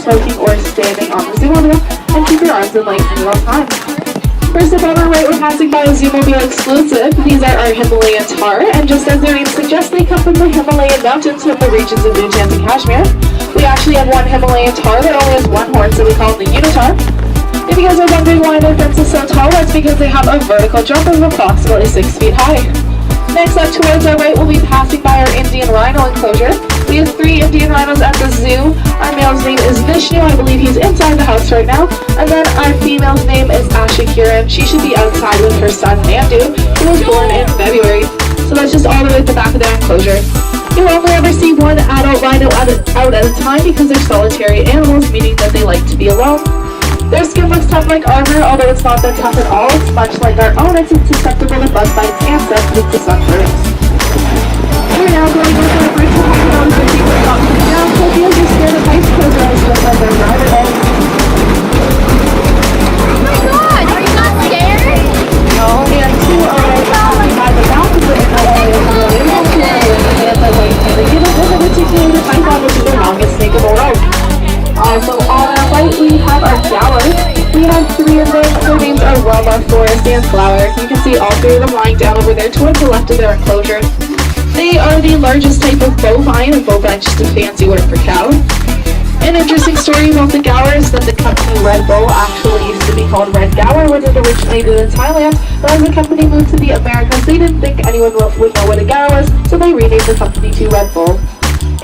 smoking or standing on the Zoomobile, and keep your arms and legs in at all times. First up on our right, we're passing by a Zoomobile exclusive. These are our Himalayan Tar, and just as their name suggests, they come from the Himalayan mountains from the regions of Nujant and Kashmir. We actually have one Himalayan Tar that only has one horn, so we call it the Unitar. If you guys are wondering why their fence is so tall, that's because they have a vertical jump of approximately 6 feet high. Next up towards our right, we'll be passing by our Indian rhino enclosure. We have 3 Indian rhinos at the zoo. Our male's name is Vishnu. I believe he's inside the house right now. And then our female's name is Asha Kiran. She should be outside with her son Nandu, who was born in February. So that's just all the way at the back of their enclosure. You'll only ever see one adult rhino out at a time because they're solitary animals, meaning that they like to be alone. Their skin looks tough like armor, although it's not that tough at all. It's much like our own. It's susceptible to bug bites and sensitive to sunburns. We're now going over a bridge to half an hour 50 for about to down. So if you're just scared of heights, close your eyes just like they're rider eggs. Oh my god, are you not scared? No, and to our right, passing by the back of the area of the animal care, and the lake, and they give us a particular python, which is the longest snake in the world. Also on our right, we have our Gower. We have 3 of them. Their names are Wilma, Forest, and Flower. You can see all 3 of them lying down over there towards the left of their enclosure. They are the largest type of bovine, and bovine is just a fancy word for cow. An interesting story about the Gower is that the company Red Bull actually used to be called Red Gower when it originated in Thailand, but as the company moved to the Americas, they didn't think anyone would know what a Gower was, so they renamed the company to Red Bull.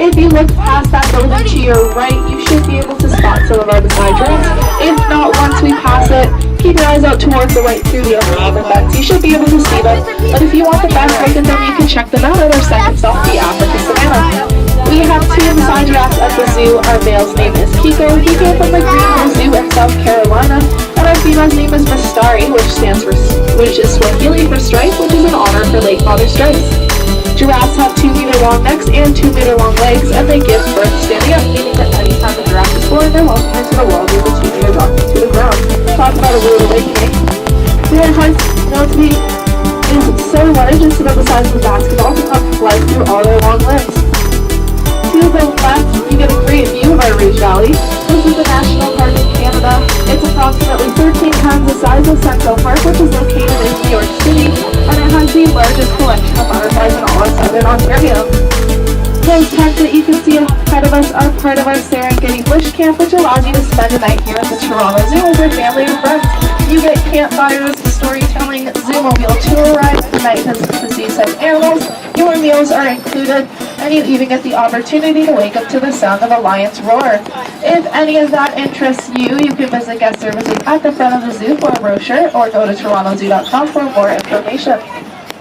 If you look past that building to your right, you should be able to spot some of our beside drones. If not, once we pass it, keep your eyes out towards the right through the opening of the fence. You should be able to see them, but if you want the best look at them, you can check them out at our second stop, the African Savannah. We have 2 beside giraffes at the zoo. Our male's name is Kiko. He came from the Greenville Zoo in South Carolina, and our female's name is Mastari, which is Swahili for stripe, which is an honor for Lake Father Stripes. Giraffes have 2-meter long necks and 2-meter long legs, and they give birth standing up, meaning that anytime a giraffe is born, they're welcome into the world with a 2-meter drop to the ground. Talk about a rude awakening. Their hearts known to be is so large, it's about the size of a basketball, to come fly through all their long limbs. To the left, you get a great view of our Rouge Valley. This is the National Park in Canada. It's approximately 13 times the size of Central Park, which is located in New York City, and it has the largest collection of butterflies in all of Southern Ontario. Those tents that you can see ahead of us are part of our Serengeti Bush Camp, which allows you to spend a night here at the Toronto Zoo with your family and friends. You get campfires, storytelling, Zoomobile tour rides, night visits to seaside animals. Your meals are included, and you even get the opportunity to wake up to the sound of a lion's roar. If any of that interests you, you can visit guest services at the front of the zoo for a brochure, or go to torontozoo.com for more information.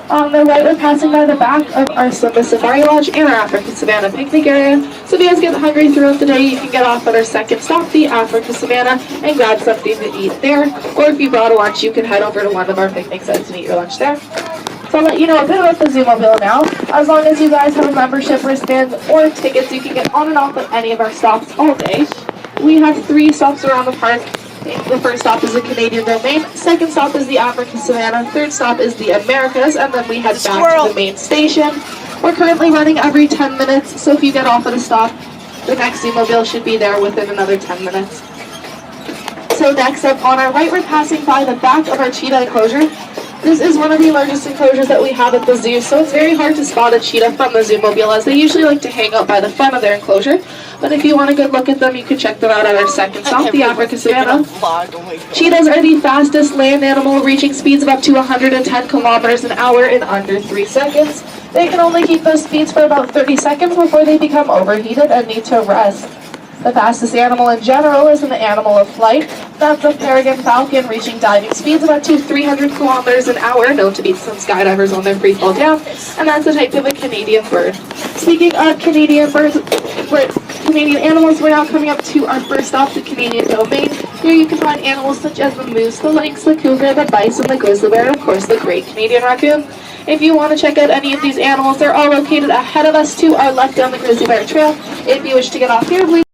On the right, we're passing by the back of our Simba Safari Lodge and our African Savannah picnic area. So if you guys get hungry throughout the day, you can get off at our second stop, the African Savannah, and grab something to eat there. Or if you brought a lunch, you can head over to one of our picnic sites and eat your lunch there. So I'll let you know a bit about the Zoomobile now. As long as you guys have a membership wristband or tickets, you can get on and off at any of our stops all day. We have 3 stops around the park. The first stop is the Canadian Domain, second stop is the African Savannah, third stop is the Americas, and then we head back to the main station. We're currently running every 10 minutes, so if you get off at a stop, the next Zoomobile should be there within another 10 minutes. So next up on our right, we're passing by the back of our cheetah enclosure. This is one of the largest enclosures that we have at the zoo, so it's very hard to spot a cheetah from the Zoomobile, as they usually like to hang out by the front of their enclosure. But if you want a good look at them, you can check them out at our second stop, the African Savannah. Cheetahs are the fastest land animal, reaching speeds of up to 110 kilometers an hour in under 3 seconds. They can only keep those speeds for about 30 seconds before they become overheated and need to rest. The fastest animal in general is an animal of flight. That's the peregrine falcon, reaching diving speeds of up to 300 kilometers an hour, known to beat some skydivers on their free fall down, and that's a type of a Canadian bird. Speaking of Canadian birds, Canadian animals, we're now coming up to our first stop, the Canadian Domain. Here you can find animals such as the moose, the lynx, the cougar, the bison, the grizzly bear, and of course the great Canadian raccoon. If you want to check out any of these animals, they're all located ahead of us to our left down the Grizzly Bear Trail. If you wish to get off here, please